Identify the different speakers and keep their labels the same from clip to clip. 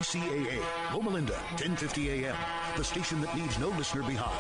Speaker 1: KCAA, Loma Linda, 1050 AM, the station that leaves no listener behind.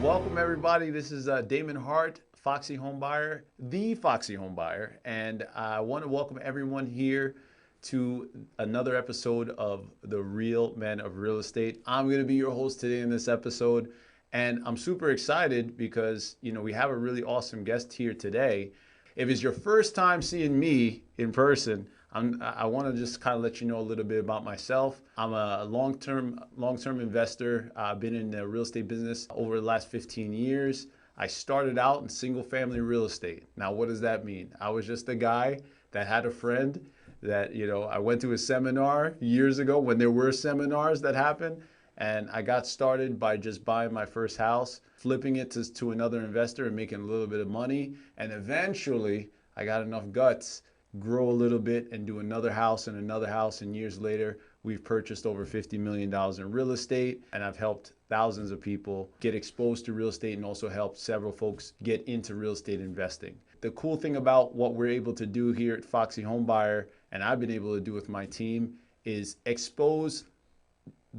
Speaker 2: Welcome everybody. This is Damon Hart, Foxy Homebuyer, the Foxy Homebuyer, and I want to welcome everyone here to another episode of The Real Men of Real Estate. I'm going to be your host today in this episode, and I'm super excited because we have a really awesome guest here today. If it's your first time seeing me in person, I want to just kind of let you know a little bit about myself. I'm a long-term investor. I've been in the real estate business over the last 15 years. I started out in single-family real estate. Now, what does that mean? I was just a guy that had a friend that, I went to a seminar years ago when there were seminars that happened, and I got started by just buying my first house, flipping it to another investor and making a little bit of money, and eventually I got enough guts grow a little bit and do another house, and years later we've purchased over $50 million in real estate, and I've helped thousands of people get exposed to real estate and also helped several folks get into real estate investing. The cool thing about what we're able to do here at Foxy Homebuyer, and I've been able to do with my team, is expose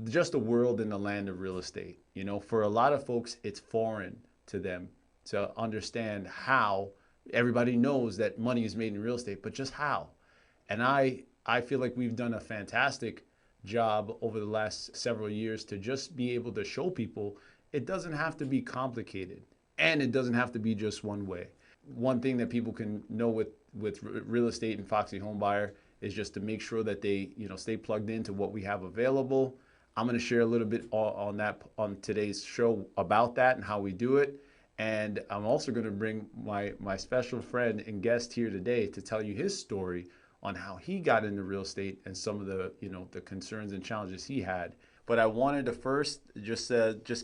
Speaker 2: just the world and the land of real estate. For a lot of folks, it's foreign to them to understand how. Everybody knows that money is made in real estate, but just how? And I feel like we've done a fantastic job over the last several years to just be able to show people it doesn't have to be complicated, and it doesn't have to be just one way. One thing that people can know with real estate and Foxy Homebuyer is just to make sure that they stay plugged into what we have available. I'm going to share a little bit on today's show about that and how we do it. And I'm also going to bring my special friend and guest here today to tell you his story on how he got into real estate and some of the the concerns and challenges he had. But I wanted to first just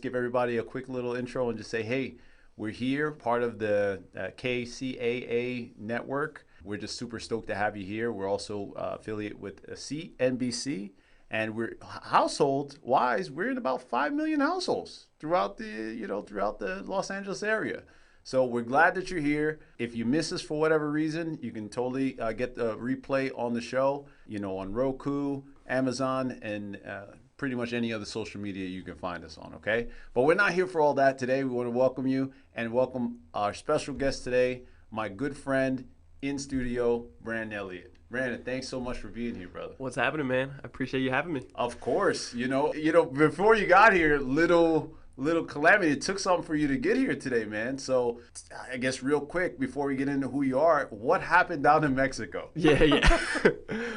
Speaker 2: give everybody a quick little intro and just say, hey, we're here, part of the KCAA network. We're just super stoked to have you here. We're also affiliate with CNBC. And we're household-wise, we're in about 5 million households throughout the Los Angeles area. So we're glad that you're here. If you miss us for whatever reason, you can totally get the replay on the show, on Roku, Amazon, and pretty much any other social media you can find us on, okay? But we're not here for all that today. We want to welcome you and welcome our special guest today, my good friend in studio, Brandon Elliott. Brandon, thanks so much for being here, brother.
Speaker 3: What's happening, man? I appreciate you having me.
Speaker 2: Of course. Before you got here, little calamity. It took something for you to get here today, man. So I guess real quick, before we get into who you are, what happened down in Mexico?
Speaker 3: Yeah.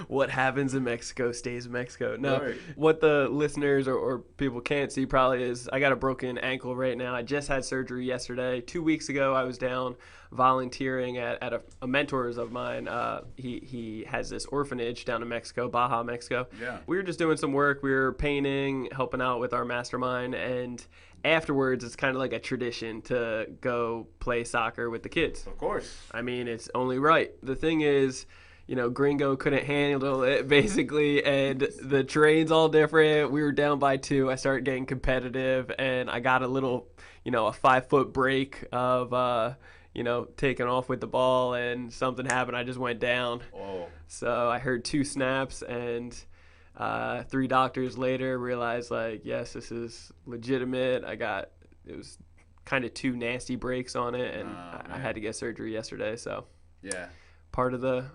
Speaker 3: What happens in Mexico stays in Mexico. No, right. What the listeners or people can't see probably is I got a broken ankle right now. I just had surgery yesterday. 2 weeks ago, I was down volunteering at a mentor's of mine. He has this orphanage down in Mexico, Baja, Mexico.
Speaker 2: Yeah.
Speaker 3: We were just doing some work. We were painting, helping out with our mastermind, and afterwards, it's kind of like a tradition to go play soccer with the kids.
Speaker 2: Of course.
Speaker 3: I mean, it's only right. The thing is, Gringo couldn't handle it, basically, and the terrain's all different. We were down by 2. I started getting competitive, and I got a little, a 5-foot break of, taking off with the ball, and something happened. I just went down.
Speaker 2: Oh.
Speaker 3: So I heard 2 snaps, and 3 doctors later realized, yes, this is legitimate. It was kind of 2 nasty breaks on it, and I had to get surgery yesterday. So
Speaker 2: yeah,
Speaker 3: part of the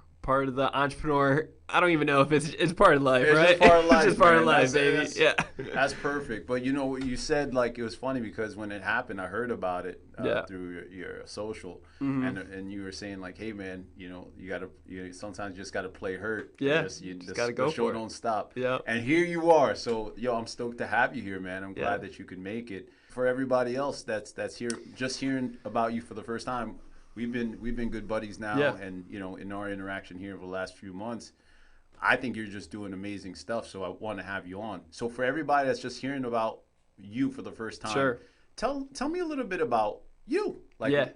Speaker 3: entrepreneur. I don't even know if it's part of life, right?
Speaker 2: It's just part of life.
Speaker 3: It's just part of life, baby. Yeah.
Speaker 2: That's perfect. But you said it was funny because when it happened, I heard about it through your social, and you were saying hey man, you sometimes just gotta play hurt.
Speaker 3: Yeah. Just gotta go
Speaker 2: for it. The show don't stop.
Speaker 3: Yeah.
Speaker 2: And here you are. So I'm stoked to have you here, man. I'm glad that you could make it. for everybody else that's here, just hearing about you for the first time, we've been good buddies now, and in our interaction here over the last few months, I think you're just doing amazing stuff. So I want to have you on. So for everybody that's just hearing about you for the first time, tell me a little bit about you. I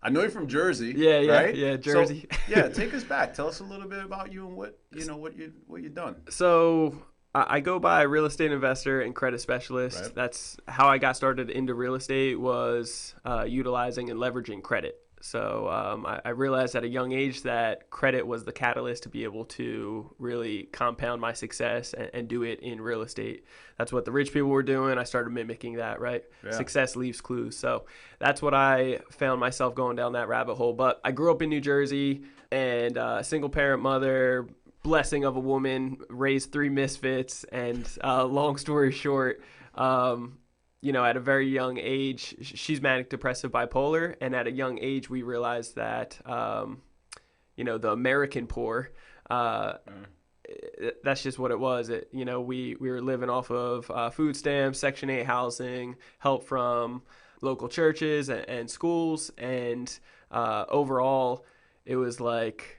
Speaker 2: know you're from Jersey. Right?
Speaker 3: Yeah, Jersey.
Speaker 2: So, take us back. Tell us a little bit about you and what you've done.
Speaker 3: So I go by real estate investor and credit specialist.
Speaker 2: Right.
Speaker 3: That's how I got started into real estate, was utilizing and leveraging credit. So I realized at a young age that credit was the catalyst to be able to really compound my success and do it in real estate. That's what the rich people were doing. I started mimicking that, right? Yeah. Success leaves clues. So that's what I found myself going down that rabbit hole. But I grew up in New Jersey, and single parent mother, blessing of a woman, raised 3 misfits, and long story short, at a very young age, she's manic depressive bipolar. And at a young age, we realized that, the American poor, that's just what it was. We were living off of food stamps, Section 8 housing, help from local churches and schools. And overall, it was like,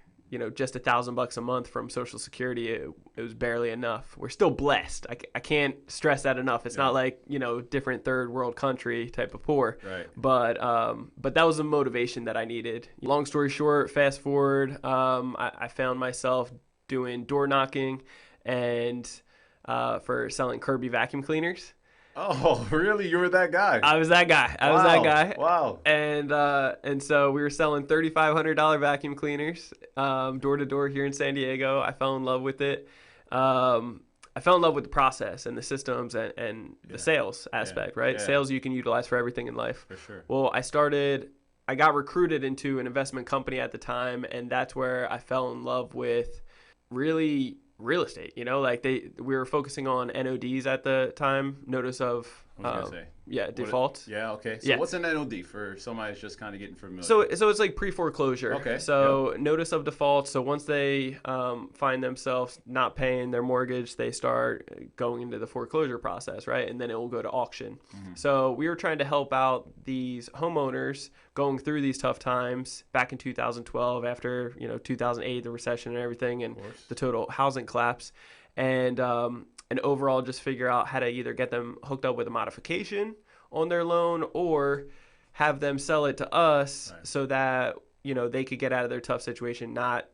Speaker 3: just $1,000 a month from Social Security. It was barely enough. We're still blessed. I can't stress that enough. It's not like, different third world country type of poor.
Speaker 2: Right.
Speaker 3: But that was the motivation that I needed. Long story short, fast forward, I found myself doing door knocking and for selling Kirby vacuum cleaners.
Speaker 2: Oh, really? You were that guy?
Speaker 3: I was that guy.
Speaker 2: Wow.
Speaker 3: And so we were selling $3,500 vacuum cleaners door to door here in San Diego. I fell in love with it. I fell in love with the process and the systems and the sales aspect, right? Yeah. Sales you can utilize for everything in life.
Speaker 2: For sure.
Speaker 3: Well, I got recruited into an investment company at the time, and that's where I fell in love with really real estate. We were focusing on NODs at the time, notice of default.
Speaker 2: Okay. So what's an NOD for somebody that's just kind of getting familiar?
Speaker 3: So it's like pre-foreclosure.
Speaker 2: Okay.
Speaker 3: So notice of default. So once they find themselves not paying their mortgage, they start going into the foreclosure process, right? And then it will go to auction. Mm-hmm. So we were trying to help out these homeowners going through these tough times back in 2012 after 2008, the recession and everything, and the total housing collapse. And overall just figure out how to either get them hooked up with a modification on their loan or have them sell it to us so that, they could get out of their tough situation, not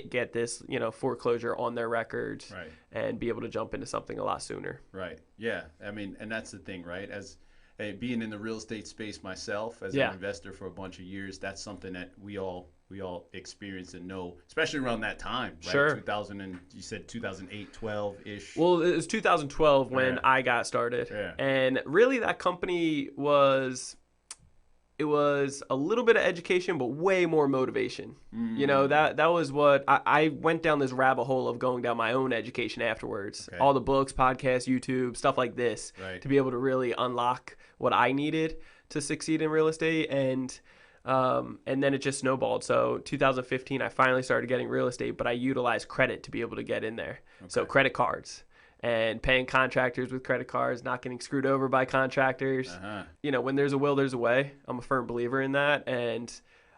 Speaker 3: get this, foreclosure on their records and be able to jump into something a lot sooner.
Speaker 2: Right. Yeah. I mean, and that's the thing, right? As being in the real estate space myself as an investor for a bunch of years, that's something that we all experience and know, especially around that time, right?
Speaker 3: Sure.
Speaker 2: 2000 and you said 2008, 12-ish.
Speaker 3: Well, it was 2012 when I got started. Yeah. And really that company was a little bit of education, but way more motivation. Mm. That was what I went down this rabbit hole of going down my own education afterwards. Okay. All the books, podcasts, YouTube, stuff like this to be able to really unlock what I needed to succeed in real estate. And then it just snowballed. So 2015, I finally started getting real estate, but I utilized credit to be able to get in there. Okay. So credit cards and paying contractors with credit cards, not getting screwed over by contractors. Uh-huh. When there's a will, there's a way. I'm a firm believer in that. And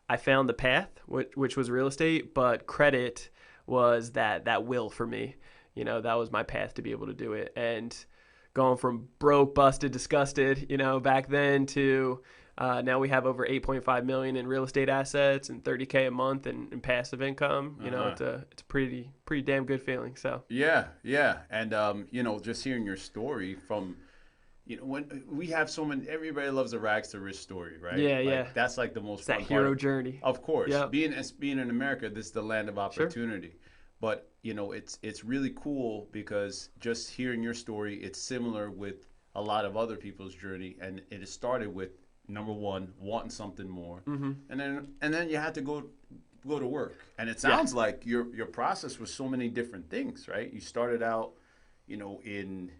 Speaker 3: I found the path, which was real estate, but credit was that will for me. That was my path to be able to do it. And going from broke, busted, disgusted, back then to now we have over $8.5 million in real estate assets and $30K a month in passive income. It's a pretty damn good feeling. So
Speaker 2: yeah, and just hearing your story from, when we have so many, everybody loves a rags to riches story, right?
Speaker 3: Yeah.
Speaker 2: That's like the most
Speaker 3: fun part. That hero journey.
Speaker 2: Of course, being in America, this is the land of opportunity. Sure. But it's really cool because just hearing your story, it's similar with a lot of other people's journey, and it has started with, number one, wanting something more, mm-hmm. and then you had to go to work. And it sounds like your process was so many different things, right? You started out, in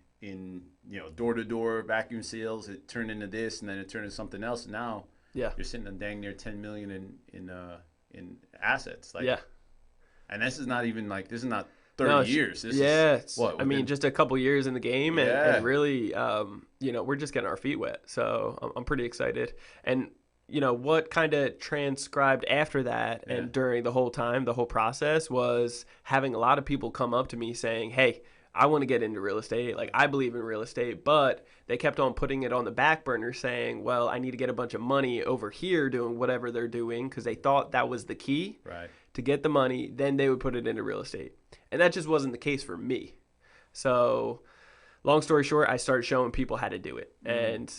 Speaker 2: door to door vacuum sales. It turned into this, and then it turned into something else. And now you're sitting on dang near $10 million in assets. And this is not even 30 years.
Speaker 3: Yes.
Speaker 2: What,
Speaker 3: I mean, just a couple years in the game, and really, we're just getting our feet wet. So I'm pretty excited. And what kind of transcribed after that and during the whole process was having a lot of people come up to me saying, hey, I want to get into real estate. Like, I believe in real estate, but they kept on putting it on the back burner saying, well, I need to get a bunch of money over here doing whatever they're doing, because they thought that was the key to get the money. Then they would put it into real estate. And that just wasn't the case for me. So long story short, I started showing people how to do it. And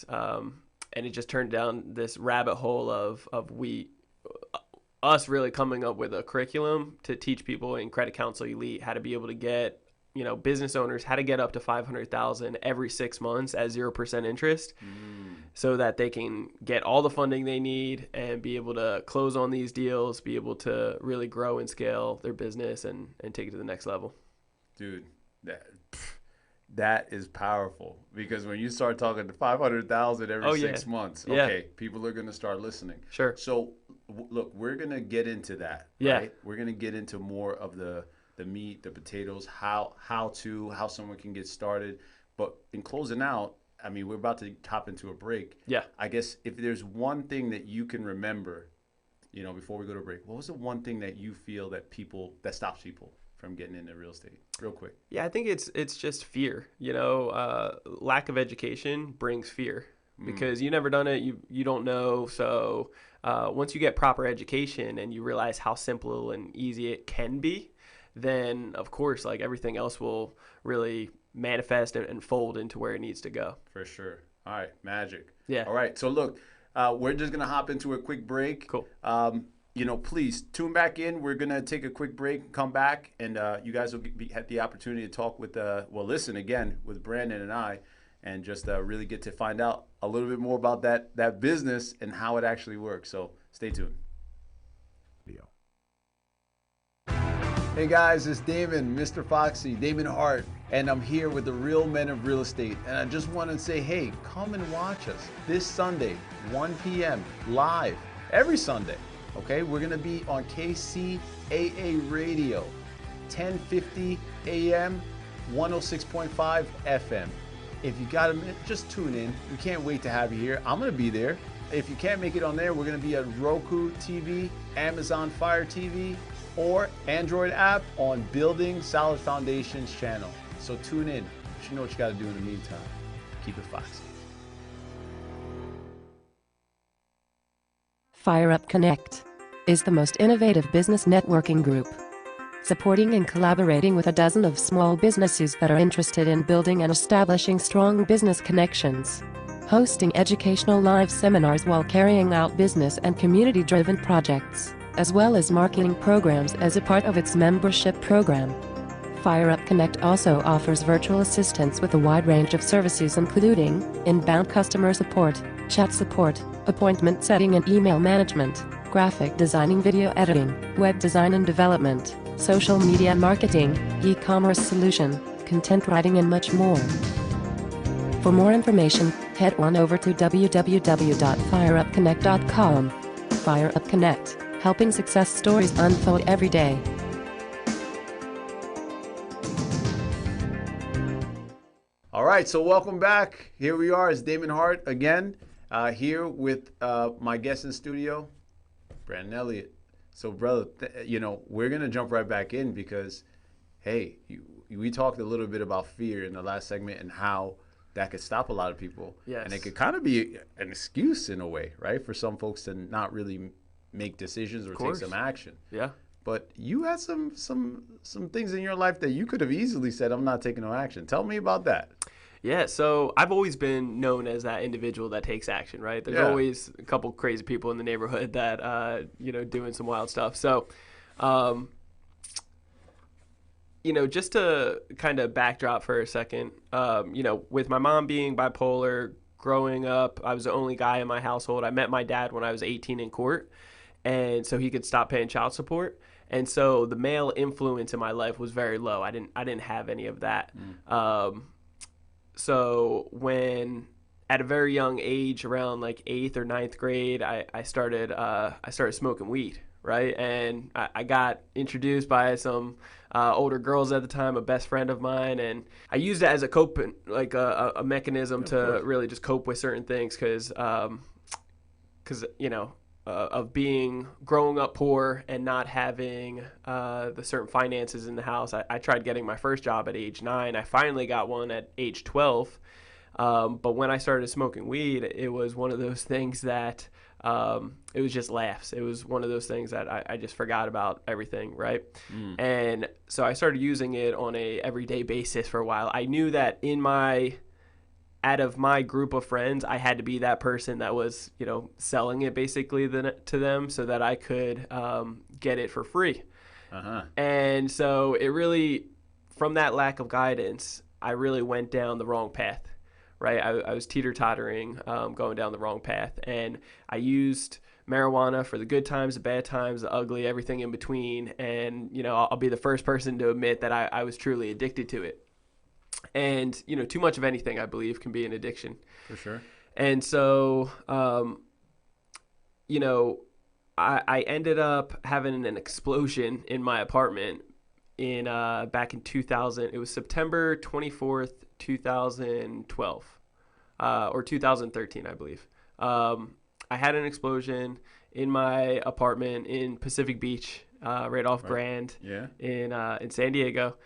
Speaker 3: it just turned down this rabbit hole of us really coming up with a curriculum to teach people in Credit Counsel Elite how to be able to get, business owners, how to get up to $500,000 every 6 months at 0% interest, so that they can get all the funding they need and be able to close on these deals, be able to really grow and scale their business and take it to the next level.
Speaker 2: Dude, that is powerful, because when you start talking to 500,000 every 6 months, okay, people are going to start listening.
Speaker 3: Sure.
Speaker 2: So look, we're going to get into that. Right? We're going to get into more of the meat, the potatoes, how someone can get started. But in closing out, I mean, we're about to hop into a break. Yeah. I guess if there's one thing that you can remember, before we go to break, what was the one thing that you feel that stops people from getting into real estate? Real quick.
Speaker 3: Yeah, I think it's just fear. Lack of education brings fear, because you never done it, you don't know. So once you get proper education and you realize how simple and easy it can be, then of course, like, everything else will really manifest and fold into where it needs to go.
Speaker 2: For sure. All right, magic.
Speaker 3: Yeah.
Speaker 2: All right, so look, we're just gonna hop into a quick break.
Speaker 3: Cool.
Speaker 2: Please tune back in. We're gonna take a quick break, come back, and you guys will have the opportunity to talk with, listen again with Brandon and I, and just really get to find out a little bit more about that business and how it actually works. So stay tuned. Hey guys, it's Damon, Mr. Foxy, Damon Hart, and I'm here with the Real Men of Real Estate. And I just want to say, hey, come and watch us this Sunday, 1 p.m. live, every Sunday. Okay, we're going to be on KCAA Radio, 1050 AM, 106.5 FM. If you got a minute, just tune in. We can't wait to have you here. I'm going to be there. If you can't make it on there, we're going to be at Roku TV, Amazon Fire TV, or Android app on Building Solid Foundations channel. So tune in. You know what you got to do in the meantime. Keep it foxy.
Speaker 4: Fire Up Connect is the most innovative business networking group, supporting and collaborating with a dozen of small businesses that are interested in building and establishing strong business connections, hosting educational live seminars while carrying out business and community-driven projects, as well as marketing programs as a part of its membership program. Fire Up Connect also offers virtual assistance with a wide range of services, including inbound customer support, chat support, appointment setting and email management, graphic designing, video editing, web design and development, social media marketing, e-commerce solution, content writing, and much more. For more information, head on over to www.fireupconnect.com. Fire Up Connect, helping success stories unfold every day.
Speaker 2: All right, so welcome back. Here we are. It's Damon Hart again, here with my guest in studio, Brandon Elliott. So, brother, we're going to jump right back in because, hey, we talked a little bit about fear in the last segment and how that could stop a lot of people.
Speaker 3: Yes.
Speaker 2: And it could kind of be an excuse in a way, right, for some folks to not really make decisions or take some action.
Speaker 3: Yeah.
Speaker 2: But you had some things in your life that you could have easily said, I'm not taking no action. Tell me about that.
Speaker 3: Yeah, so I've always been known as that individual that takes action, right? There's always a couple crazy people in the neighborhood that, doing some wild stuff. So, just to kind of backdrop for a second, with my mom being bipolar, growing up, I was the only guy in my household. I met my dad when I was 18 in court, and so he could stop paying child support. And so the male influence in my life was very low. I didn't have any of that. So when at a very young age, around like 8th or ninth grade, I started smoking weed, right? And I got introduced by some older girls at the time, a best friend of mine, and I used it as a coping, like a mechanism to really just cope with certain things, because of growing up poor and not having the certain finances in the house. I tried getting my first job at age 9. I finally got one at age 12. But when I started smoking weed, it was one of those things that it was just laughs. It was one of those things that I just forgot about everything, right? And so I started using it on a everyday basis for a while. I knew that out of my group of friends, I had to be that person that was, selling it basically to them so that I could get it for free. And so it really, from that lack of guidance, I really went down the wrong path. Right, I was teeter-tottering, going down the wrong path, and I used marijuana for the good times, the bad times, the ugly, everything in between, and, I'll be the first person to admit that I was truly addicted to it. And, too much of anything, I believe, can be an addiction.
Speaker 2: For sure.
Speaker 3: And so, I ended up having an explosion in my apartment back in 2000. It was September 24th, 2012, or 2013, I believe. I had an explosion in my apartment in Pacific Beach, right off Grand, in San Diego.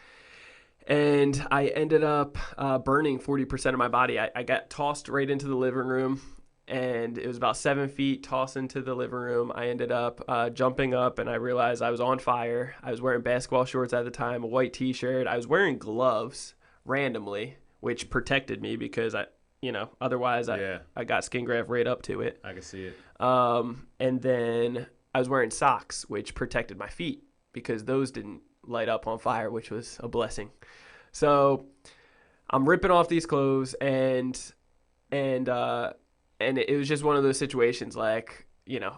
Speaker 3: And I ended up burning 40% of my body. I got tossed right into the living room, and it was about 7 feet tossed into the living room. I ended up jumping up, and I realized I was on fire. I was wearing basketball shorts at the time, a white T-shirt. I was wearing gloves randomly, which protected me because otherwise I got skin graft right up to it.
Speaker 2: I can see it.
Speaker 3: And then I was wearing socks, which protected my feet because those didn't light up on fire, which was a blessing. So I'm ripping off these clothes, and it was just one of those situations like,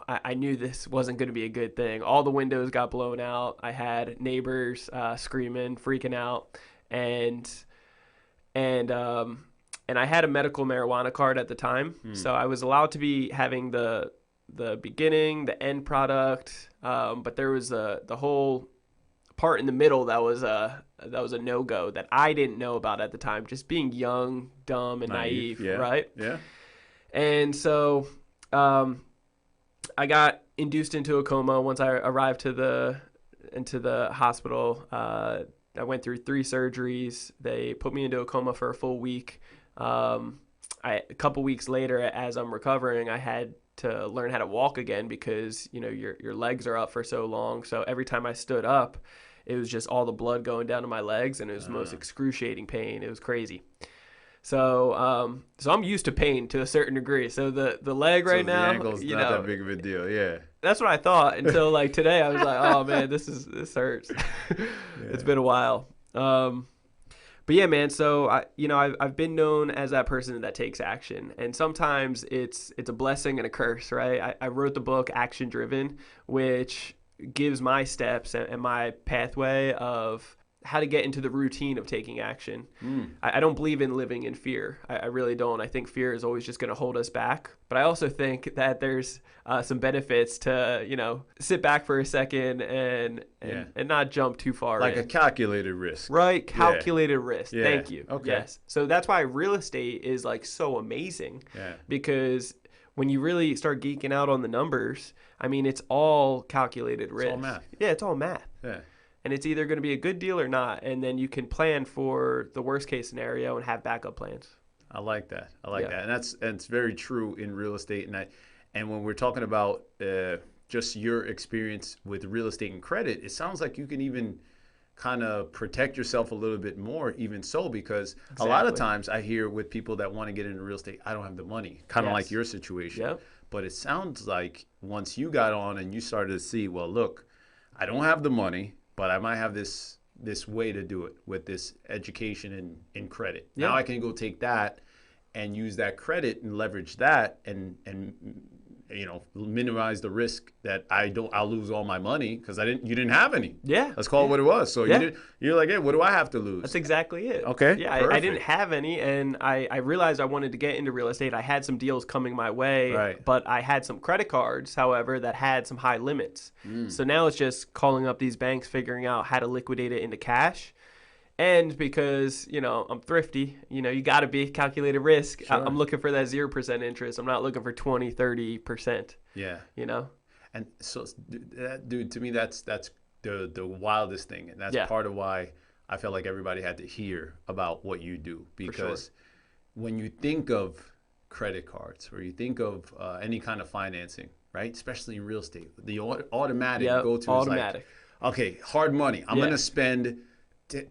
Speaker 3: I knew this wasn't going to be a good thing. All the windows got blown out. I had neighbors screaming, freaking out, and I had a medical marijuana card at the time, so I was allowed to be having the beginning, the end product, but there was the whole part in the middle that was a no-go that I didn't know about at the time, just being young, dumb, and naive, right?
Speaker 2: Yeah.
Speaker 3: And so I got induced into a coma once I arrived into the hospital. I went through 3 surgeries. They put me into a coma for a full week. A couple weeks later, as I'm recovering, I had to learn how to walk again because, your legs are up for so long. So every time I stood up, it was just all the blood going down to my legs, and it was the most excruciating pain. It was crazy. So I'm used to pain to a certain degree. So the leg right now,
Speaker 2: the ankle's not that big of a deal. Yeah.
Speaker 3: That's what I thought until like today. I was like, oh man, this hurts. It's been a while. But yeah, man. So I've been known as that person that takes action, and sometimes it's a blessing and a curse, right? I wrote the book Action Driven, which gives my steps and my pathway of how to get into the routine of taking action. I don't believe in living in fear. I really don't. I think fear is always just going to hold us back. But I also think that there's some benefits to, sit back for a second and not jump too far.
Speaker 2: Like a calculated risk.
Speaker 3: Right. Calculated risk.
Speaker 2: Yeah.
Speaker 3: Thank you.
Speaker 2: Okay.
Speaker 3: Yes. So that's why real estate is like so amazing.
Speaker 2: Yeah.
Speaker 3: Because when you really start geeking out on the numbers, I mean, it's all calculated risk.
Speaker 2: It's all math.
Speaker 3: Yeah, it's all math.
Speaker 2: Yeah.
Speaker 3: And it's either going to be a good deal or not. And then you can plan for the worst case scenario and have backup plans.
Speaker 2: I like that. And it's very true in real estate. And when we're talking about just your experience with real estate and credit, it sounds like you can even kind of protect yourself a little bit more, even so, because a lot of times I hear with people that want to get into real estate, I don't have the money, kind of like your situation.
Speaker 3: Yep.
Speaker 2: But it sounds like once you got on and you started to see, well, look, I don't have the money, but I might have this way to do it with this education in credit.
Speaker 3: Yeah.
Speaker 2: Now I can go take that and use that credit and leverage that and minimize the risk that I'll lose all my money because you didn't have any.
Speaker 3: Yeah.
Speaker 2: Let's call it what it was. So you're like, hey, what do I have to lose?
Speaker 3: That's exactly it.
Speaker 2: Okay.
Speaker 3: Yeah, I didn't have any, and I realized I wanted to get into real estate. I had some deals coming my way,
Speaker 2: right.
Speaker 3: But I had some credit cards, however, that had some high limits. So now it's just calling up these banks, figuring out how to liquidate it into cash. And because, I'm thrifty, you got to be calculated risk.
Speaker 2: Sure.
Speaker 3: I'm looking for that 0% interest. I'm not looking for 20, 30%.
Speaker 2: Yeah.
Speaker 3: And
Speaker 2: so, dude, to me, that's the wildest thing. And that's part of why I felt like everybody had to hear about what you do. Because when you think of credit cards or you think of any kind of financing, right, especially in real estate, the automatic go-to is like, okay, hard money. I'm going to spend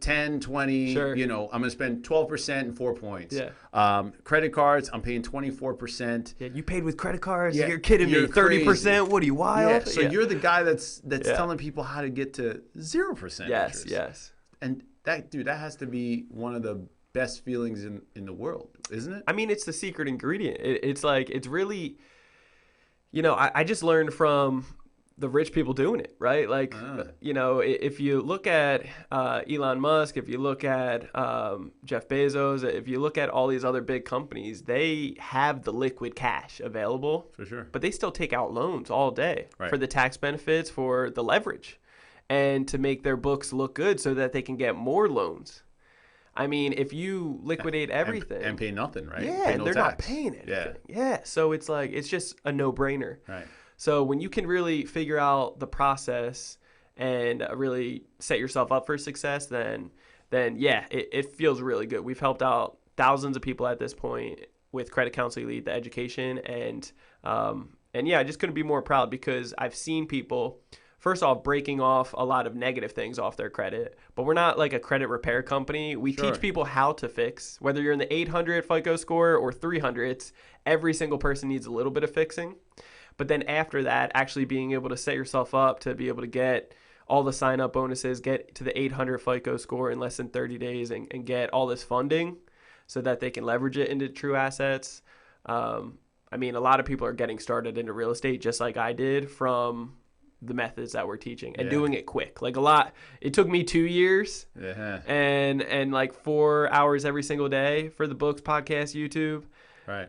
Speaker 2: 10, 20,
Speaker 3: sure.
Speaker 2: I'm going to spend 12% in 4 points.
Speaker 3: Yeah.
Speaker 2: Credit cards, I'm paying 24%.
Speaker 3: Yeah, you paid with credit cards?
Speaker 2: Yeah,
Speaker 3: you're kidding me. 30%? Crazy. What are you, wild?
Speaker 2: Yeah, so you're the guy that's telling people how to get to 0% interest.
Speaker 3: Yes.
Speaker 2: And that has to be one of the best feelings in the world, isn't it?
Speaker 3: I mean, it's the secret ingredient. It's really, I just learned from the rich people doing it, right? Like, if you look at Elon Musk, if you look at Jeff Bezos, if you look at all these other big companies, they have the liquid cash available.
Speaker 2: For sure.
Speaker 3: But they still take out loans all day
Speaker 2: right.
Speaker 3: for the tax benefits, for the leverage, and to make their books look good so that they can get more loans. I mean, if you liquidate everything.
Speaker 2: And pay nothing, right?
Speaker 3: Yeah,
Speaker 2: no
Speaker 3: they're
Speaker 2: tax.
Speaker 3: not paying anything. Yeah. So it's like, it's just a no-brainer.
Speaker 2: Right.
Speaker 3: So when you can really figure out the process and really set yourself up for success, then it feels really good. We've helped out thousands of people at this point with Credit Counseling Elite, the education, and I just couldn't be more proud because I've seen people, first off, breaking off a lot of negative things off their credit, but we're not like a credit repair company. We teach people how to fix, whether you're in the 800 FICO score or 300s, every single person needs a little bit of fixing. But then after that, actually being able to set yourself up to be able to get all the sign-up bonuses, get to the 800 FICO score in less than 30 days and get all this funding so that they can leverage it into true assets. I mean, a lot of people are getting started into real estate just like I did from the methods that we're teaching and doing it quick. Like it took me 2 years and like 4 hours every single day for the books, podcast, YouTube.
Speaker 2: Right.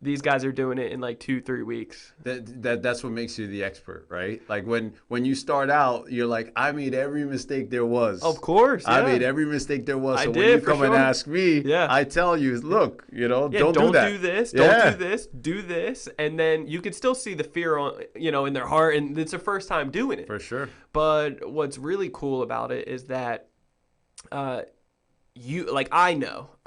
Speaker 3: These guys are doing it in like 2-3 weeks.
Speaker 2: That's what makes you the expert, right? Like when you start out, you're like, I made every mistake there was.
Speaker 3: Of course,
Speaker 2: I made every mistake there was. So when you come and ask me,
Speaker 3: Yeah.
Speaker 2: I tell you, look, don't
Speaker 3: do
Speaker 2: that.
Speaker 3: Do this, don't do this, do this, and then you can still see the fear on, in their heart, and it's their first time doing it.
Speaker 2: For sure.
Speaker 3: But what's really cool about it is that,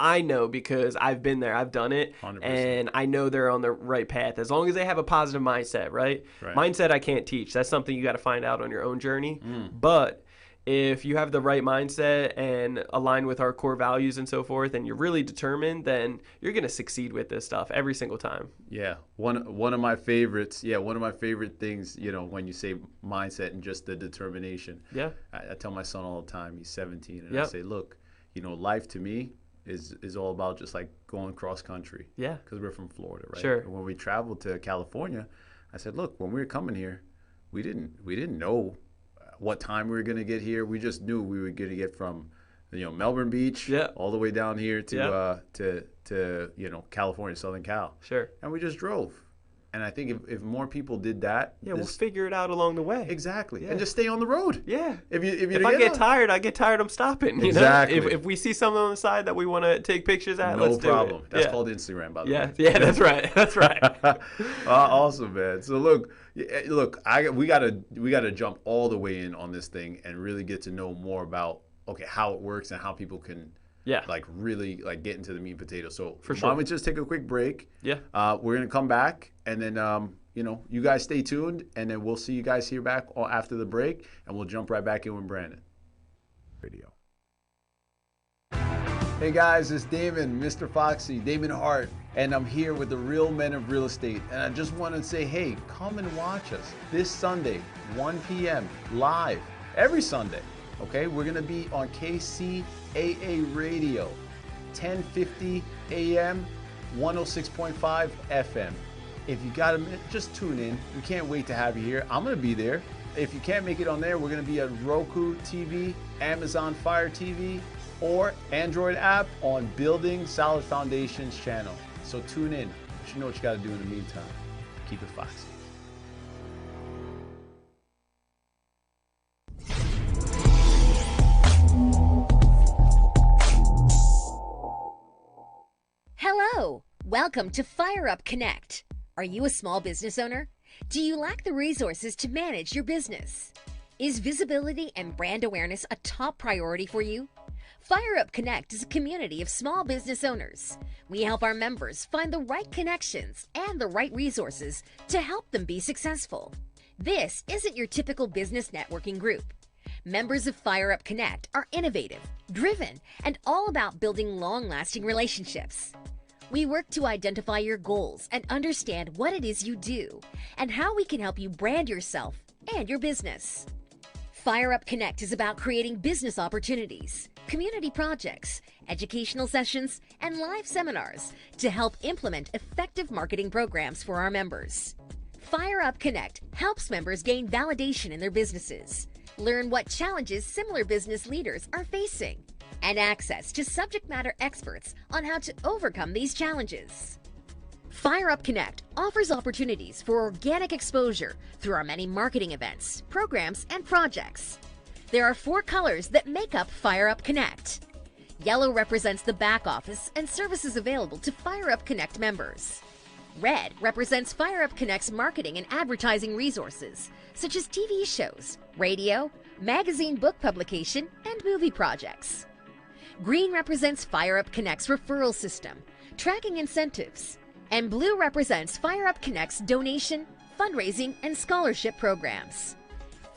Speaker 3: I know because I've been there, I've done it,
Speaker 2: 100%.
Speaker 3: and I know they're on the right path as long as they have a positive mindset, right? Mindset I can't teach. That's something you got to find out on your own journey. But if you have the right mindset and align with our core values and so forth, and you're really determined, then you're going to succeed with this stuff every single time.
Speaker 2: Yeah. One of my favorites. Yeah. One of my favorite things, when you say mindset and just the determination.
Speaker 3: Yeah.
Speaker 2: I tell my son all the time, he's 17, and I say, look, life to me is all about just like going cross country. Yeah. Because we're from Florida, right?
Speaker 3: Sure.
Speaker 2: And when we traveled to California, I said, look, when we were coming here, we didn't know what time we were going to get here. We just knew we were going to get from, Melbourne Beach all the way down here to California, Southern Cal.
Speaker 3: Sure.
Speaker 2: And we just drove. And I think if more people did that,
Speaker 3: we'll figure it out along the way.
Speaker 2: Exactly, and just stay on the road.
Speaker 3: Yeah.
Speaker 2: If
Speaker 3: I get tired, I'm stopping.
Speaker 2: Exactly.
Speaker 3: If we see something on the side that we want to take pictures at, let's do it.
Speaker 2: No problem. That's called Instagram, by the way.
Speaker 3: Yeah, that's right. That's right.
Speaker 2: Awesome, man. So look, we gotta jump all the way in on this thing and really get to know more about how it works and how people can. Yeah, really get into the meat and potatoes. So
Speaker 3: for sure,
Speaker 2: why don't we just take a quick break?
Speaker 3: Yeah,
Speaker 2: we're gonna come back, and then you guys stay tuned, and then we'll see you guys here back after the break, and we'll jump right back in with Brandon. Radio. Hey guys, it's Damon, Mr. Foxy, Damon Hart, and I'm here with the real men of real estate. And I just want to say, hey, come and watch us this Sunday, 1 p.m. live every Sunday. Okay, we're going to be on KCAA Radio, 1050 AM, 106.5 FM. If you got a minute, just tune in. We can't wait to have you here. I'm going to be there. If you can't make it on there, we're going to be at Roku TV, Amazon Fire TV, or Android app on Building Solid Foundations channel. So tune in. You know what you got to do in the meantime. Keep it foxy.
Speaker 5: Hello, welcome to Fire Up Connect. Are you a small business owner? Do you lack the resources to manage your business? Is visibility and brand awareness a top priority for you? Fire Up Connect is a community of small business owners. We help our members find the right connections and the right resources to help them be successful. This isn't your typical business networking group. Members of Fire Up Connect are innovative, driven, and all about building long-lasting relationships. We work to identify your goals and understand what it is you do and how we can help you brand yourself and your business. Fire Up Connect is about creating business opportunities, community projects, educational sessions, and live seminars to help implement effective marketing programs for our members. Fire Up Connect helps members gain validation in their businesses, learn what challenges similar business leaders are facing, and access to subject matter experts on how to overcome these challenges. Fire Up Connect offers opportunities for organic exposure through our many marketing events, programs, and projects. There are 4 colors that make up Fire Up Connect. Yellow represents the back office and services available to Fire Up Connect members. Red represents Fire Up Connect's marketing and advertising resources, such as TV shows, radio, magazine book publication, and movie projects. Green represents Fire Up Connect's referral system, tracking incentives, and blue represents Fire Up Connect's donation, fundraising, and scholarship programs.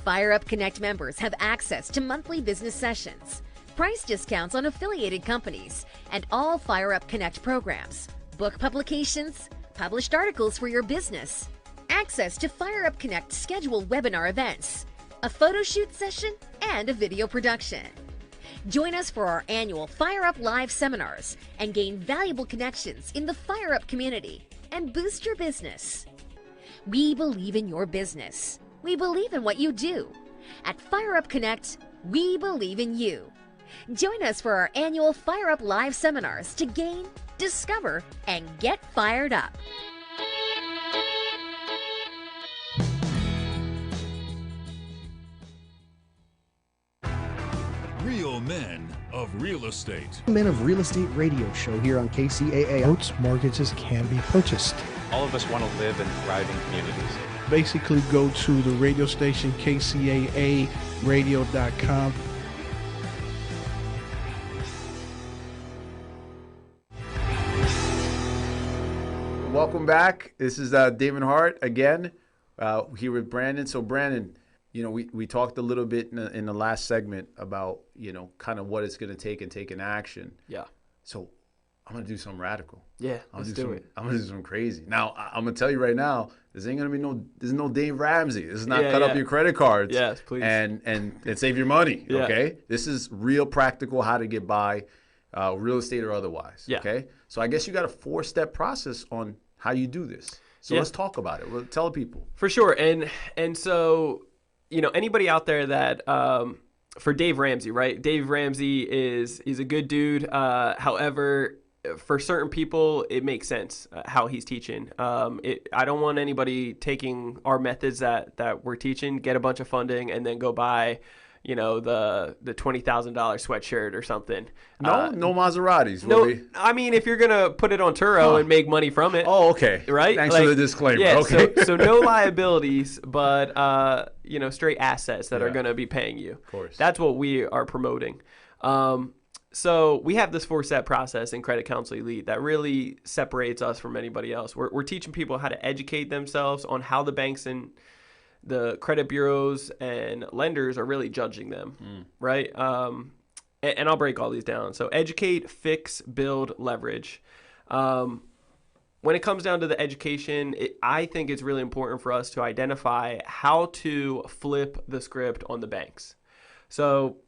Speaker 5: Fire Up Connect members have access to monthly business sessions, price discounts on affiliated companies, and all Fire Up Connect programs, book publications, published articles for your business, access to Fire Up Connect scheduled webinar events, a photo shoot session, and a video production. Join us for our annual Fire Up Live seminars and gain valuable connections in the Fire Up community and boost your business. We believe in your business. We believe in what you do. At Fire Up Connect, we believe in you. Join us for our annual Fire Up Live seminars to gain, discover, and get fired up.
Speaker 6: Real Men of Real Estate.
Speaker 7: Men of Real Estate radio show here on KCAA.
Speaker 8: Boats, mortgages can be purchased.
Speaker 9: All of us want to live in thriving communities.
Speaker 8: Basically, go to the radio station, KCAAradio.com.
Speaker 2: Welcome back. This is Damon Hart again, here with Brandon. So Brandon, you know, we talked a little bit in the last segment about, you know, kind of what it's going to take and taking action.
Speaker 3: Yeah.
Speaker 2: So I'm going to do something radical.
Speaker 3: Yeah, let's do it.
Speaker 2: I'm going to do something crazy. Now, I'm going to tell you right now, this ain't going to be there's no Dave Ramsey. This is not cut up your credit cards.
Speaker 3: Yes, please.
Speaker 2: And save your money, okay? This is real practical how to get by, real estate or otherwise, okay? So I guess you got a 4-step process on how you do this. So let's talk about it. Well, tell the people.
Speaker 3: For sure. And so, you know, anybody out there that for Dave Ramsey, right? Dave Ramsey he's a good dude. However, for certain people, it makes sense how he's teaching. I don't want anybody taking our methods that we're teaching, get a bunch of funding, and then go buy, you know, the $20,000 sweatshirt or something.
Speaker 2: No Maseratis.
Speaker 3: No,
Speaker 2: really.
Speaker 3: I mean, if you're gonna put it on Turo and make money from it.
Speaker 2: Oh, okay.
Speaker 3: Right.
Speaker 2: Thanks for the disclaimer.
Speaker 3: Yeah.
Speaker 2: Okay.
Speaker 3: So no liabilities, but you know, straight assets that are gonna be paying you.
Speaker 2: Of course.
Speaker 3: That's what we are promoting. So we have this 4-step process in Credit Counsel Elite that really separates us from anybody else. We're teaching people how to educate themselves on how the banks and the credit bureaus and lenders are really judging them, right? And I'll break all these down. So educate, fix, build, leverage. When it comes down to the education, I think it's really important for us to identify how to flip the script on the banks. So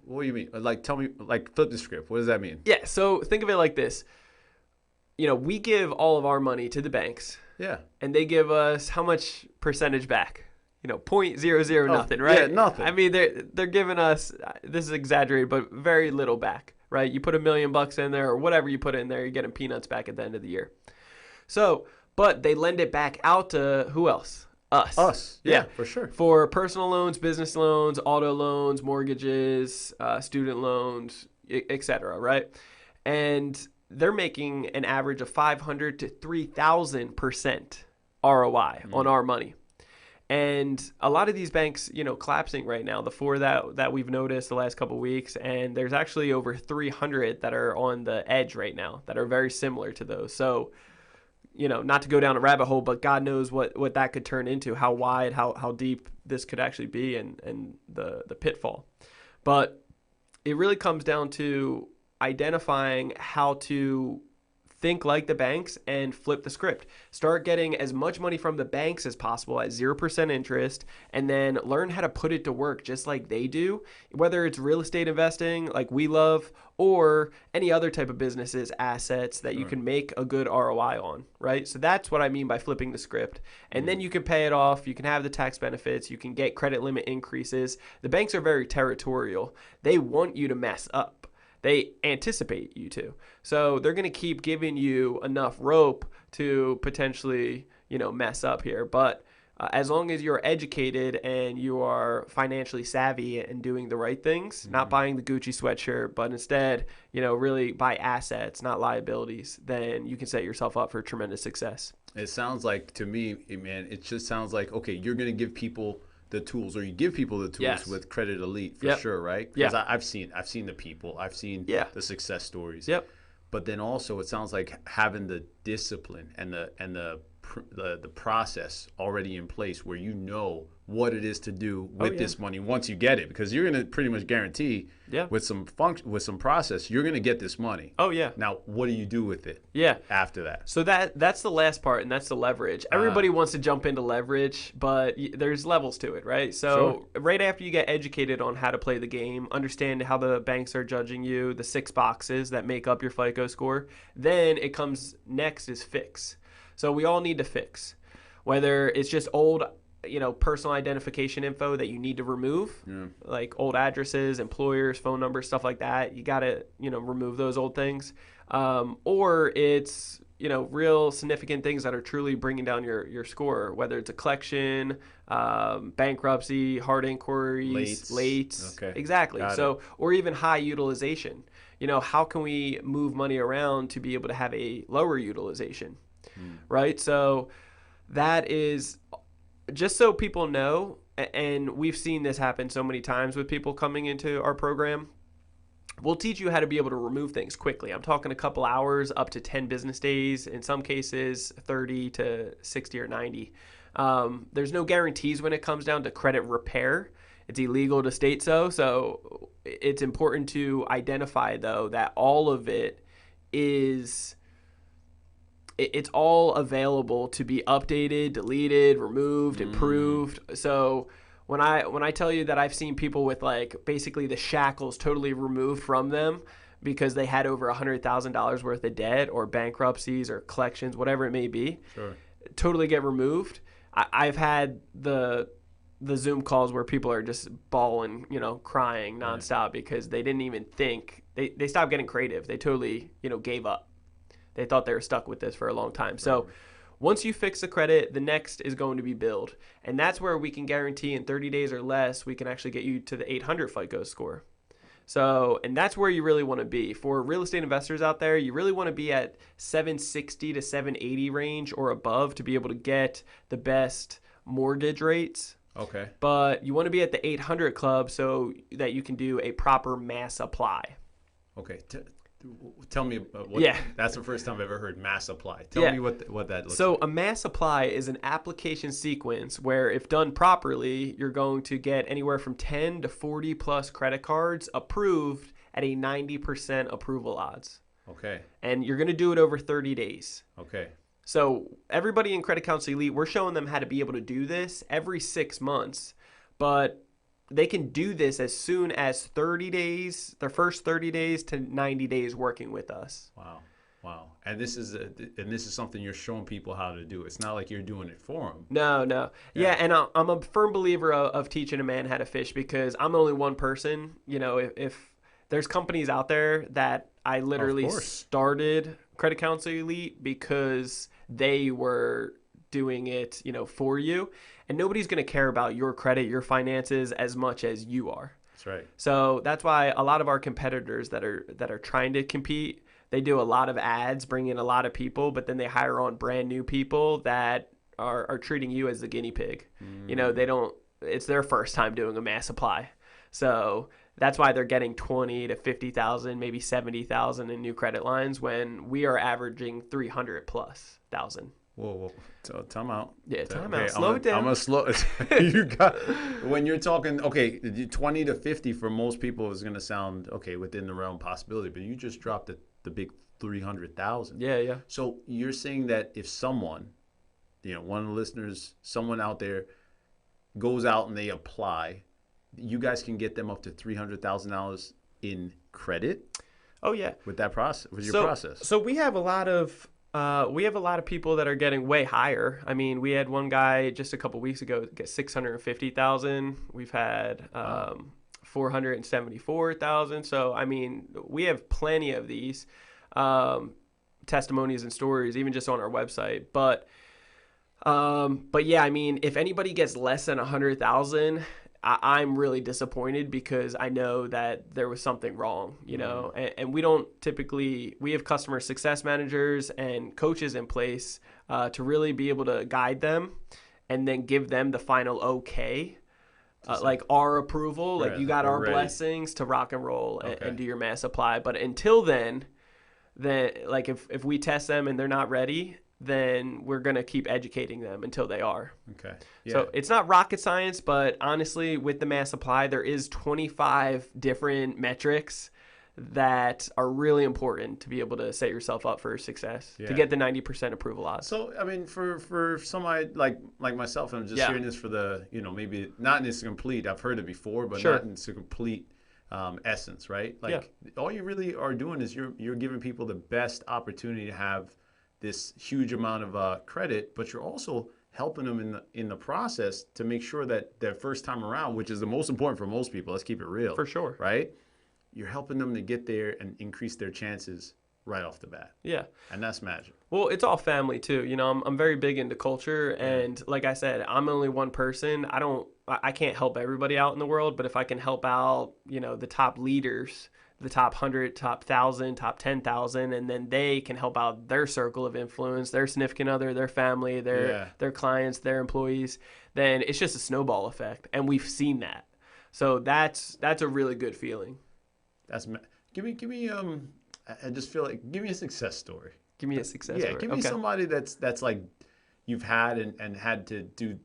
Speaker 2: what do you mean? Like, tell me, like, flip the script. What does that mean?
Speaker 3: Yeah, so think of it like this. You know, we give all of our money to the banks,
Speaker 2: Yeah.
Speaker 3: And they give us how much percentage back? 0.00 nothing, right?
Speaker 2: Yeah, nothing.
Speaker 3: I mean, they're giving us, this is exaggerated, but very little back, right? You put $1 million in there or whatever you put in there, you're getting peanuts back at the end of the year. So, but they lend it back out to who else? Us.
Speaker 2: Yeah, for sure.
Speaker 3: For personal loans, business loans, auto loans, mortgages, student loans, etc., right? And they're making an average of 500 to 3,000% ROI on our money. And a lot of these banks, collapsing right now, the four that we've noticed the last couple of weeks, and there's actually over 300 that are on the edge right now that are very similar to those. So, not to go down a rabbit hole, but God knows what that could turn into, how wide, how deep this could actually be, and the pitfall. But it really comes down to identifying how to think like the banks and flip the script. Start getting as much money from the banks as possible at 0% interest, and then learn how to put it to work just like they do, whether it's real estate investing like we love or any other type of businesses, assets that you can make a good ROI on, right? So that's what I mean by flipping the script. And then you can pay it off. You can have the tax benefits. You can get credit limit increases. The banks are very territorial. They want you to mess up. They anticipate you to. So they're going to keep giving you enough rope to potentially, mess up here. But as long as you're educated and you are financially savvy and doing the right things, not buying the Gucci sweatshirt, but instead, really buy assets, not liabilities, then you can set yourself up for tremendous success.
Speaker 2: It sounds like, to me, man, it just sounds like, okay, you're going to give people the tools, or you give people the tools with Credit Elite for sure, right? Because I've seen the people, I've seen the success stories.
Speaker 3: Yep.
Speaker 2: But then also, it sounds like having the discipline and the process already in place, where you know what it is to do with this money once you get it, because you're going to pretty much guarantee with some process you're going to get this money.
Speaker 3: Oh yeah.
Speaker 2: Now, what do you do with it? After that.
Speaker 3: So that's the last part, and that's the leverage. Everybody wants to jump into leverage, but there's levels to it, right? So right after you get educated on how to play the game, understand how the banks are judging you, the 6 boxes that make up your FICO score, then it comes next is fix. So we all need to fix, whether it's just old, personal identification info that you need to remove, like old addresses, employers, phone numbers, stuff like that. You got to, remove those old things. Or it's, real significant things that are truly bringing down your score, whether it's a collection, bankruptcy, hard inquiries, late.
Speaker 2: Okay.
Speaker 3: Exactly. So, or even high utilization. How can we move money around to be able to have a lower utilization? Right? So that is just so people know, and we've seen this happen so many times with people coming into our program. We'll teach you how to be able to remove things quickly. I'm talking a couple hours, up to 10 business days, in some cases 30 to 60 or 90. There's no guarantees when it comes down to credit repair. It's illegal to state so. So it's important to identify, though, that all of it is... it's all available to be updated, deleted, removed, improved. So when I tell you that I've seen people with basically the shackles totally removed from them because they had over $100,000 worth of debt or bankruptcies or collections, whatever it may be, totally get removed. I've had the Zoom calls where people are just bawling, crying nonstop because they didn't even think. They stopped getting creative. They totally, gave up. They thought they were stuck with this for a long time. So once you fix the credit, the next is going to be build. And that's where we can guarantee in 30 days or less, we can actually get you to the 800 FICO score. So, and that's where you really want to be. For real estate investors out there, you really want to be at 760 to 780 range or above to be able to get the best mortgage rates.
Speaker 2: Okay.
Speaker 3: But you want to be at the 800 club so that you can do a proper mass apply.
Speaker 2: Okay. Tell me what. That's the first time I've ever heard mass apply. Tell me what that looks like.
Speaker 3: So a mass apply is an application sequence where, if done properly, you're going to get anywhere from 10 to 40 plus credit cards approved at a 90% approval odds.
Speaker 2: Okay.
Speaker 3: And you're going to do it over 30 days.
Speaker 2: Okay.
Speaker 3: So everybody in Credit Counsel Elite, we're showing them how to be able to do this every 6 months, but they can do this as soon as 30 days, their first 30 days to 90 days working with us.
Speaker 2: Wow. Wow. And this is something you're showing people how to do. It's not like you're doing it for them.
Speaker 3: No. Yeah, and I'm a firm believer of teaching a man how to fish because I'm only one person. You know, if there's companies out there that I literally started Credit Counsel Elite because they were doing it, you know, for you. And nobody's going to care about your credit, your finances as much as you are.
Speaker 2: That's right.
Speaker 3: So that's why a lot of our competitors that are trying to compete, they do a lot of ads, bring in a lot of people, but then they hire on brand new people that are treating you as the guinea pig. You know, it's their first time doing a mass supply. So that's why they're getting 20 to 50,000, maybe 70,000 in new credit lines when we are averaging 300 plus thousand.
Speaker 2: Whoa. Time out.
Speaker 3: Yeah, time out. Slow it down.
Speaker 2: I'm going to slow when you're talking, 20 to 50 for most people is going to sound, within the realm of possibility, but you just dropped the big 300,000.
Speaker 3: Yeah.
Speaker 2: So you're saying that if someone, one of the listeners, someone out there goes out and they apply, you guys can get them up to $300,000 in credit?
Speaker 3: Oh, yeah.
Speaker 2: With that process, with your process.
Speaker 3: So we have a lot of people that are getting way higher. I mean, we had one guy just a couple weeks ago get 650,000. We've had 474,000. So I mean, we have plenty of these testimonies and stories, even just on our website. But yeah, I mean, if anybody gets less than 100,000, I'm really disappointed because I know that there was something wrong, you know, and we don't typically, we have customer success managers and coaches in place to really be able to guide them and then give them the final okay, like our approval, like you got our blessings to rock and roll and do your mass supply. But until then like if we test them and they're not ready, then we're going to keep educating them until they are.
Speaker 2: Okay. Yeah.
Speaker 3: So it's not rocket science, but honestly, with the mass supply, there is 25 different metrics that are really important to be able to set yourself up for success, to get the 90% approval odds.
Speaker 2: So, I mean, for somebody like myself, and I'm just hearing this for the, maybe not in its complete, I've heard it before, but not in its complete essence, right? Like all you really are doing is you're giving people the best opportunity to have this huge amount of credit, but you're also helping them in the process to make sure that their first time around, which is the most important for most people, let's keep it real.
Speaker 3: For sure.
Speaker 2: Right? You're helping them to get there and increase their chances right off the bat.
Speaker 3: Yeah.
Speaker 2: And that's magic.
Speaker 3: Well, it's all family too. You know, I'm very big into culture, and like I said, I'm only one person. I can't help everybody out in the world, but if I can help out, the top leaders, the top 100, top 1,000, top 10,000, and then they can help out their circle of influence, their significant other, their family, their clients, their employees, then it's just a snowball effect, and we've seen that. So that's a really good feeling.
Speaker 2: Give me I just feel like give me a success story.
Speaker 3: Give me a success story.
Speaker 2: Yeah, give me somebody that's like you've had and had to do,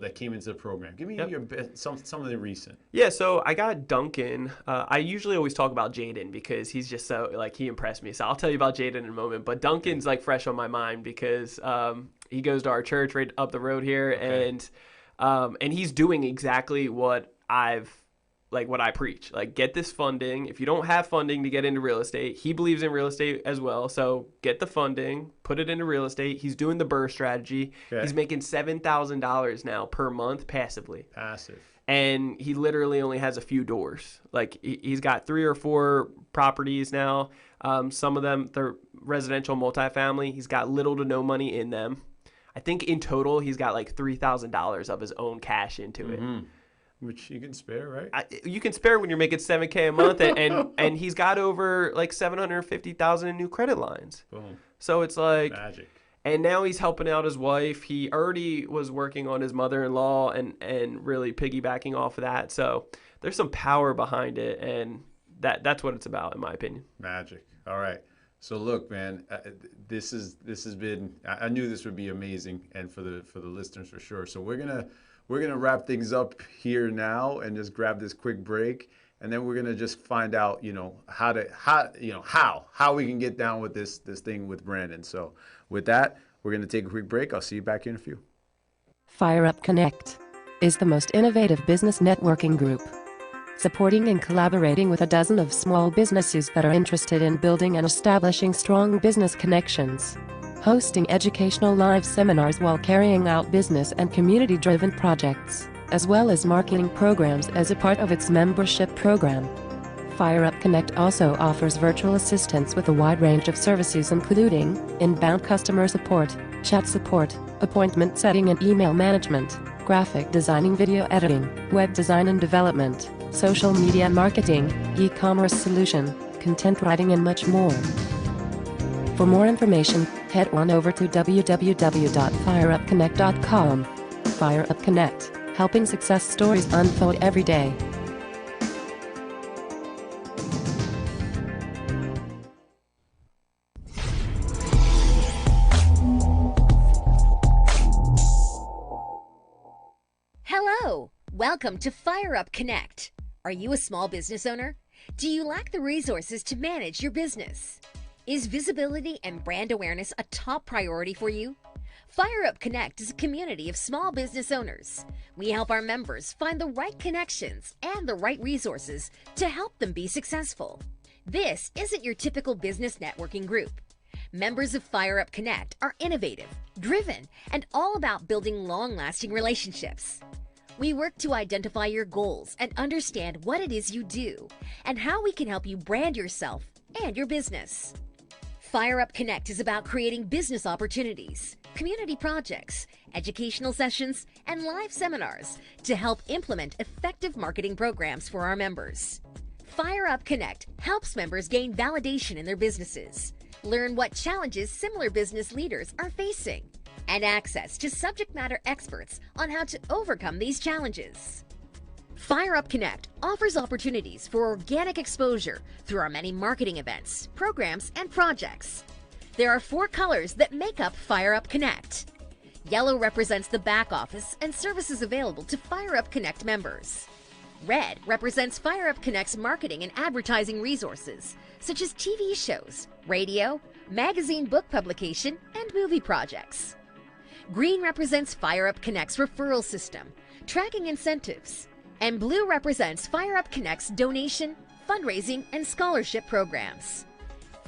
Speaker 2: that came into the program. Give me your some of the recent.
Speaker 3: Yeah, so I got Duncan. I usually always talk about Jaden because he's just so, he impressed me. So I'll tell you about Jaden in a moment. But Duncan's, fresh on my mind because he goes to our church right up the road here. And he's doing exactly what what I preach. Get this funding. If you don't have funding to get into real estate, he believes in real estate as well. So get the funding, put it into real estate. He's doing the BRRRR strategy. Okay. He's making $7,000 now per month passively.
Speaker 2: Passive.
Speaker 3: And he literally only has a few doors. He's got 3 or 4 properties now. Some of them, they're residential multifamily. He's got little to no money in them. I think in total, he's got $3,000 of his own cash into it.
Speaker 2: Mm-hmm. Which you can spare, right?
Speaker 3: You can spare when you're making $7,000 a month, and he's got over $750,000 in new credit lines.
Speaker 2: Boom.
Speaker 3: So it's
Speaker 2: magic.
Speaker 3: And now he's helping out his wife. He already was working on his mother-in-law and really piggybacking off of that. So there's some power behind it, and that's what it's about, in my opinion.
Speaker 2: Magic. All right. So look, man, this has been. I knew this would be amazing, and for the listeners for sure. So we're gonna wrap things up here now and just grab this quick break, and then we're gonna just find out, how we can get down with this thing with Brandon. So with that, we're gonna take a quick break. I'll see you back here in a few.
Speaker 4: Fire Up Connect is the most innovative business networking group. supporting and collaborating with a dozen of small businesses that are interested in building and establishing strong business connections. Hosting educational live seminars while carrying out business and community-driven projects, as well as marketing programs as a part of its membership program. FireUp Connect also offers virtual assistance with a wide range of services including inbound customer support, chat support, appointment setting and email management, graphic designing, video editing, web design and development, social media marketing, e-commerce solution, content writing and much more. For more information, head on over to www.fireupconnect.com. FireUp Connect, helping success stories unfold every day.
Speaker 5: Hello! Welcome to FireUp Connect. Are you a small business owner? Do you lack the resources to manage your business? Is visibility and brand awareness a top priority for you? FireUp Connect is a community of small business owners. We help our members find the right connections and the right resources to help them be successful. This isn't your typical business networking group. Members of FireUp Connect are innovative, driven, and all about building long-lasting relationships. We work to identify your goals and understand what it is you do and how we can help you brand yourself and your business. FireUp Connect is about creating business opportunities, community projects, educational sessions, and live seminars to help implement effective marketing programs for our members. FireUp Connect helps members gain validation in their businesses, learn what challenges similar business leaders are facing, and access to subject matter experts on how to overcome these challenges. FireUp Connect offers opportunities for organic exposure through our many marketing events, programs, and projects. There are 4 colors that make up FireUp Connect. Yellow represents the back office and services available to FireUp Connect members. Red represents FireUp Connect's marketing and advertising resources, such as TV shows, radio, magazine book publication, and movie projects. Green represents FireUp Connect's referral system, tracking incentives, and blue represents FireUp Connect's donation, fundraising, and scholarship programs.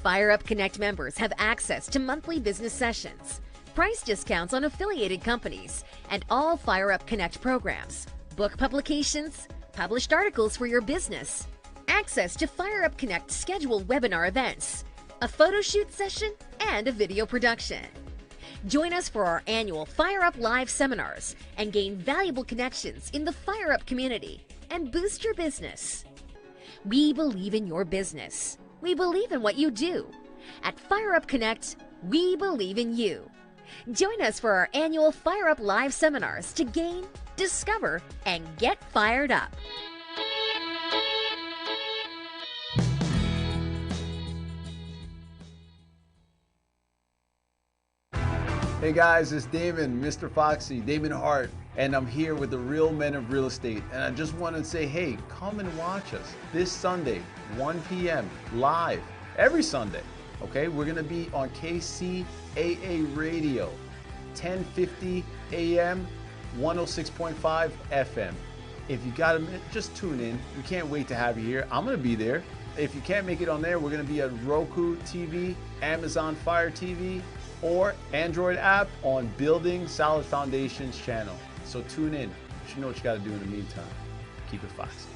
Speaker 5: FireUp Connect members have access to monthly business sessions, price discounts on affiliated companies, and all FireUp Connect programs, book publications, published articles for your business, access to FireUp Connect scheduled webinar events, a photo shoot session, and a video production. Join us for our annual FireUp Live seminars and gain valuable connections in the FireUp community and boost your business. We believe in your business. We believe in what you do. At FireUp Connect, we believe in you. Join us for our annual FireUp Live seminars to gain, discover, and get fired up.
Speaker 2: Hey guys, it's Damon, Mr. Foxy, Damon Hart, and I'm here with the real men of real estate. And I just want to say, hey, come and watch us this Sunday, 1 p.m. live, every Sunday. Okay, we're gonna be on KCAA Radio, 1050 AM, 106.5 FM. If you got a minute, just tune in. We can't wait to have you here. I'm gonna be there. If you can't make it on there, we're gonna be at Roku TV, Amazon Fire TV, or Android app on Building Solid Foundations channel. So tune in. You know what you got to do in the meantime. Keep it foxy.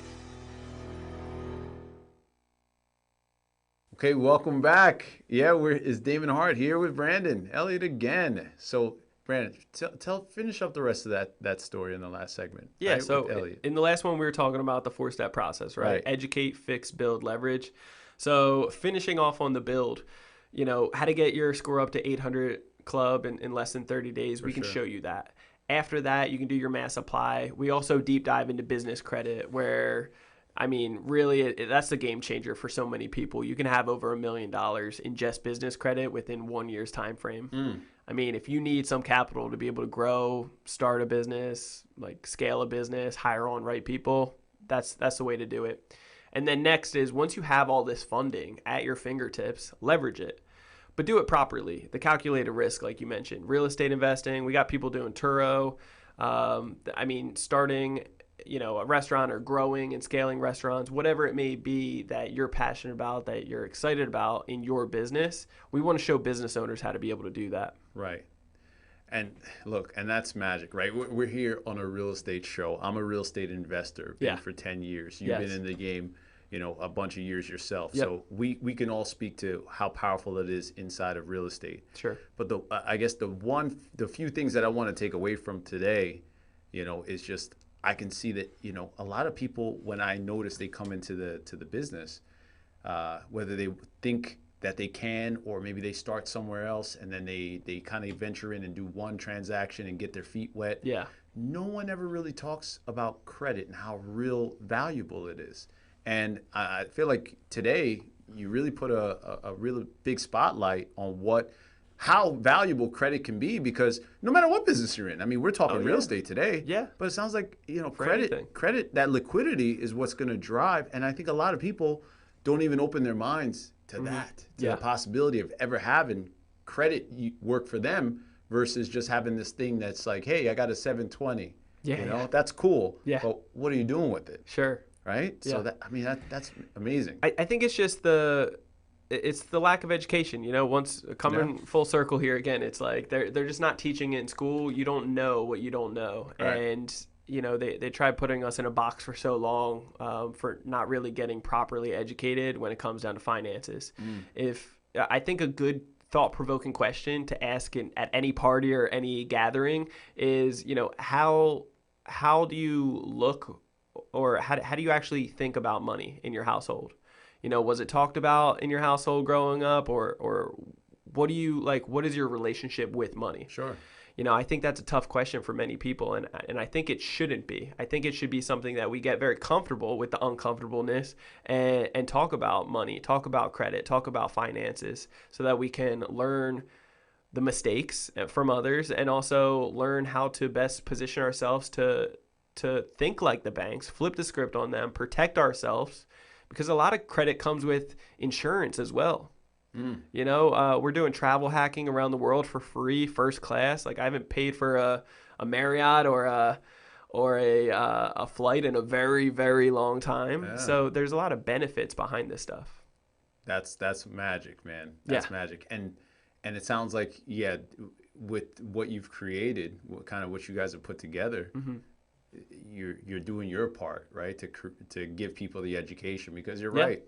Speaker 2: Okay, welcome back. Yeah, it's Damon Hart here with Brandon Elliott again. So Brandon, finish up the rest of that story in the last segment.
Speaker 3: Yeah,
Speaker 2: right,
Speaker 3: so in the last one we were talking about the 4-step process, right? Educate, fix, build, leverage. So finishing off on the build, you know, how to get your score up to 800 club in less than 30 days. We can show you that. After that, you can do your mass apply. We also deep dive into business credit where, I mean, really, that's the game changer for so many people. You can have over $1 million in just business credit within 1 year's time frame. I mean, if you need some capital to be able to grow, start a business, like scale a business, hire on right people, that's the way to do it. And then next is once you have all this funding at your fingertips, leverage it. But do it properly. The calculated risk, like you mentioned, real estate investing. We got people doing Turo. I mean, starting a restaurant or growing and scaling restaurants, whatever it may be that you're passionate about, that you're excited about in your business, we want to show business owners how to be able to do that.
Speaker 2: Right. And look, and that's magic, right? We're here on a real estate show. I'm a real estate investor, been for 10 years. You've been in the game, a bunch of years yourself.
Speaker 3: Yep.
Speaker 2: So we can all speak to how powerful it is inside of real estate.
Speaker 3: Sure.
Speaker 2: But I guess the few things that I want to take away from today, is just I can see that, a lot of people, when I notice they come into the business, whether they think that they can, or maybe they start somewhere else and then they kind of venture in and do one transaction and get their feet wet.
Speaker 3: Yeah.
Speaker 2: No one ever really talks about credit and how real valuable it is. And I feel like today you really put a really big spotlight on how valuable credit can be, because no matter what business you're in, I mean, we're talking real estate today.
Speaker 3: Yeah.
Speaker 2: But it sounds like,
Speaker 3: anything.
Speaker 2: credit, that liquidity is what's going to drive. And I think a lot of people don't even open their minds to that, to the possibility of ever having credit work for them versus just having this thing that's like, hey, I got a 720. That's cool. Yeah. But what are you doing with it?
Speaker 3: Sure.
Speaker 2: Right? Yeah. So that's amazing.
Speaker 3: I think it's just it's the lack of education. Once coming full circle here again, it's like they're just not teaching it in school. You don't know what you don't know. Right. And they tried putting us in a box for so long for not really getting properly educated when it comes down to finances. I think a good thought-provoking question to ask at any party or any gathering is, how do you look, or how do you actually think about money in your household? Was it talked about in your household growing up, or what do you like? What is your relationship with money?
Speaker 2: Sure.
Speaker 3: I think that's a tough question for many people, and I think it shouldn't be. I think it should be something that we get very comfortable with the uncomfortableness and talk about money, talk about credit, talk about finances, so that we can learn the mistakes from others and also learn how to best position ourselves to think like the banks, flip the script on them, protect ourselves, because a lot of credit comes with insurance as well. We're doing travel hacking around the world for free, first class. Like, I haven't paid for a Marriott or a flight in a very, very long time. Yeah. So there's a lot of benefits behind this stuff.
Speaker 2: That's magic, man. That's magic. And it sounds like, with what you've created, what you guys have put together, you're doing your part, right? To give people the education, because you're right.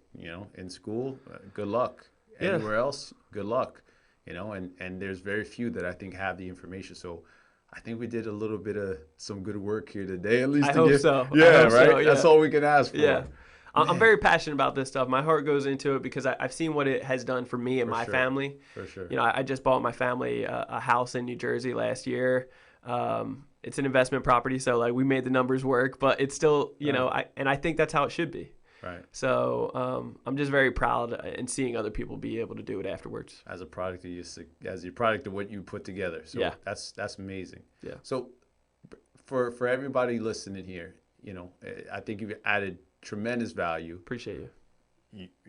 Speaker 2: In school, good luck. Anywhere else, good luck, and there's very few that I think have the information. So I think we did a little bit of some good work here today, at least.
Speaker 3: I hope so.
Speaker 2: Yeah, right? So, yeah. That's all we can ask for.
Speaker 3: Yeah. I'm very passionate about this stuff. My heart goes into it because I've seen what it has done for me and my family. For sure. I just bought my family a house in New Jersey last year. It's an investment property, so we made the numbers work, but it's still, I think that's how it should be.
Speaker 2: Right.
Speaker 3: So I'm just very proud in seeing other people be able to do it afterwards.
Speaker 2: As a product of what you put together. So that's amazing. Yeah. So for everybody listening here, I think you've added tremendous value.
Speaker 3: Appreciate you.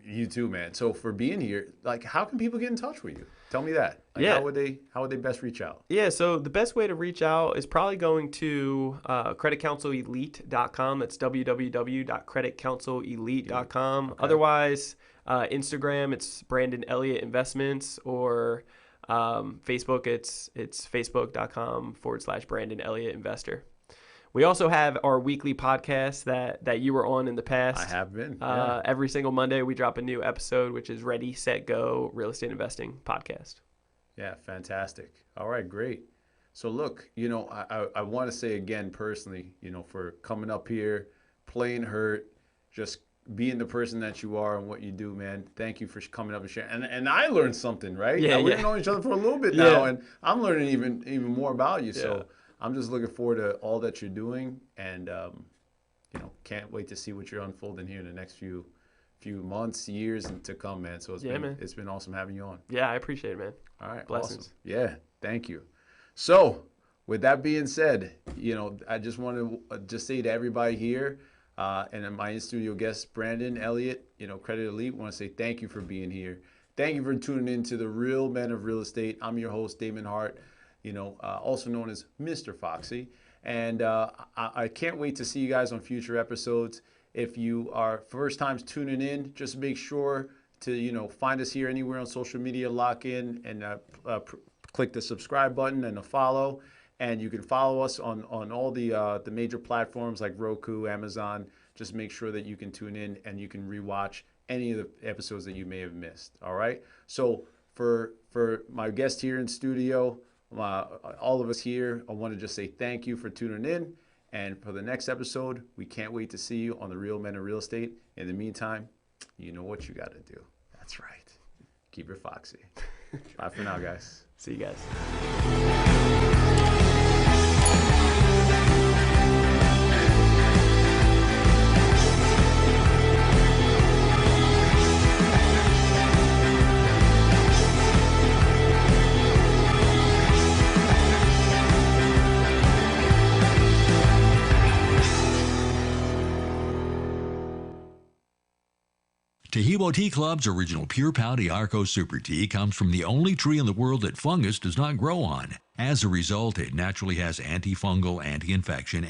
Speaker 2: You too, man. So for being here, how can people get in touch with you? Tell me that. How would they best reach out?
Speaker 3: Yeah, so the best way to reach out is probably going to creditcounselelite.com. That's www.creditcounselelite.com. Okay. Otherwise, Instagram, it's Brandon Elliott Investments, or Facebook, it's facebook.com/Brandon Elliott Investor. We also have our weekly podcast that you were on in the past.
Speaker 2: I have been.
Speaker 3: Every single Monday, we drop a new episode, which is Ready, Set, Go, Real Estate Investing Podcast.
Speaker 2: Yeah, fantastic. All right, great. So look, I want to say again personally, for coming up here, playing hurt, just being the person that you are and what you do, man. Thank you for coming up and sharing. And I learned something, right?
Speaker 3: Yeah,
Speaker 2: we've known each other for a little bit now, and I'm learning even more about you. So I'm just looking forward to all that you're doing, and can't wait to see what you're unfolding here in the next few months, years, and to come, man. So it's been awesome having you on.
Speaker 3: Yeah, I appreciate it, man.
Speaker 2: All right,
Speaker 3: blessings.
Speaker 2: Awesome. Yeah, thank you. So with that being said, I just want to just say to everybody here, and my in-studio guest, Brandon Elliott, Credit Elite, want to say thank you for being here. Thank you for tuning in to the Real Men of Real Estate. I'm your host, Damon Hart, also known as Mr. Foxy. And I can't wait to see you guys on future episodes. If you are first times tuning in, just make sure to find us here anywhere on social media, lock in, and click the subscribe button and the follow. And you can follow us on all the major platforms like Roku, Amazon. Just make sure that you can tune in and you can rewatch any of the episodes that you may have missed. All right. So for my guest here in studio, all of us here, I want to just say thank you for tuning in. And for the next episode, we can't wait to see you on The Real Men of Real Estate. In the meantime, you know what you got to do. That's right. Keep it foxy. Bye for now, guys.
Speaker 3: See you guys.
Speaker 10: Tahibo Tea Club's original Pure Pouty Arco Super Tea comes from the only tree in the world that fungus does not grow on. As a result, it naturally has antifungal, anti-infection,